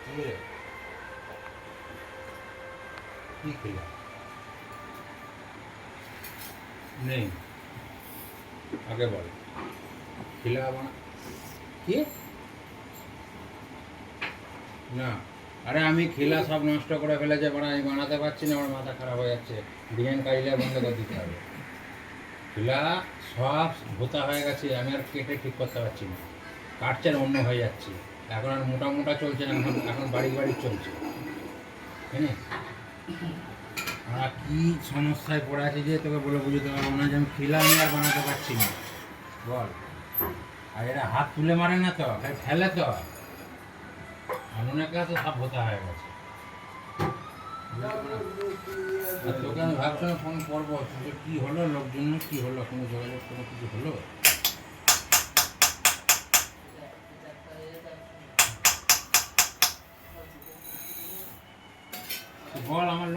কি খেলা নেই আগে বল খেলা কি না আরে আমি খেলা সব নষ্ট করে ফেলেছে বড় আমি বানাতে পারছি না আমার মাথা খারাপ হয়ে যাচ্ছে ডিজাইন কাজলে বন্ধ করে দিতে হবে খেলা সব ভোতা হয়ে গেছে আমি আর কেটে ঠিক করতে পারছি না কাটছে না অন্য হয়ে যাচ্ছে এখন আর মোটা মোটা চলছে না এখন এখন বাড়ি বাড়ি চলছে হ্যাঁ আর কি সমস্যায় পড়ে আছে যে তোকে বলে বুঝতে পারবো না যে আমি খেলা আমি আর বানাতে পারছি না বল আর এরা হাত তুলে মারে না তো ফেলে তো অনেক কাছে সব ভোতা হয়ে গেছে আর তোকে আমি ভাবছিলাম ফোন করবো তোকে কী হলো লোকজন কী হলো কোনো যোগাযোগ কোনো কিছু হলো বল আমার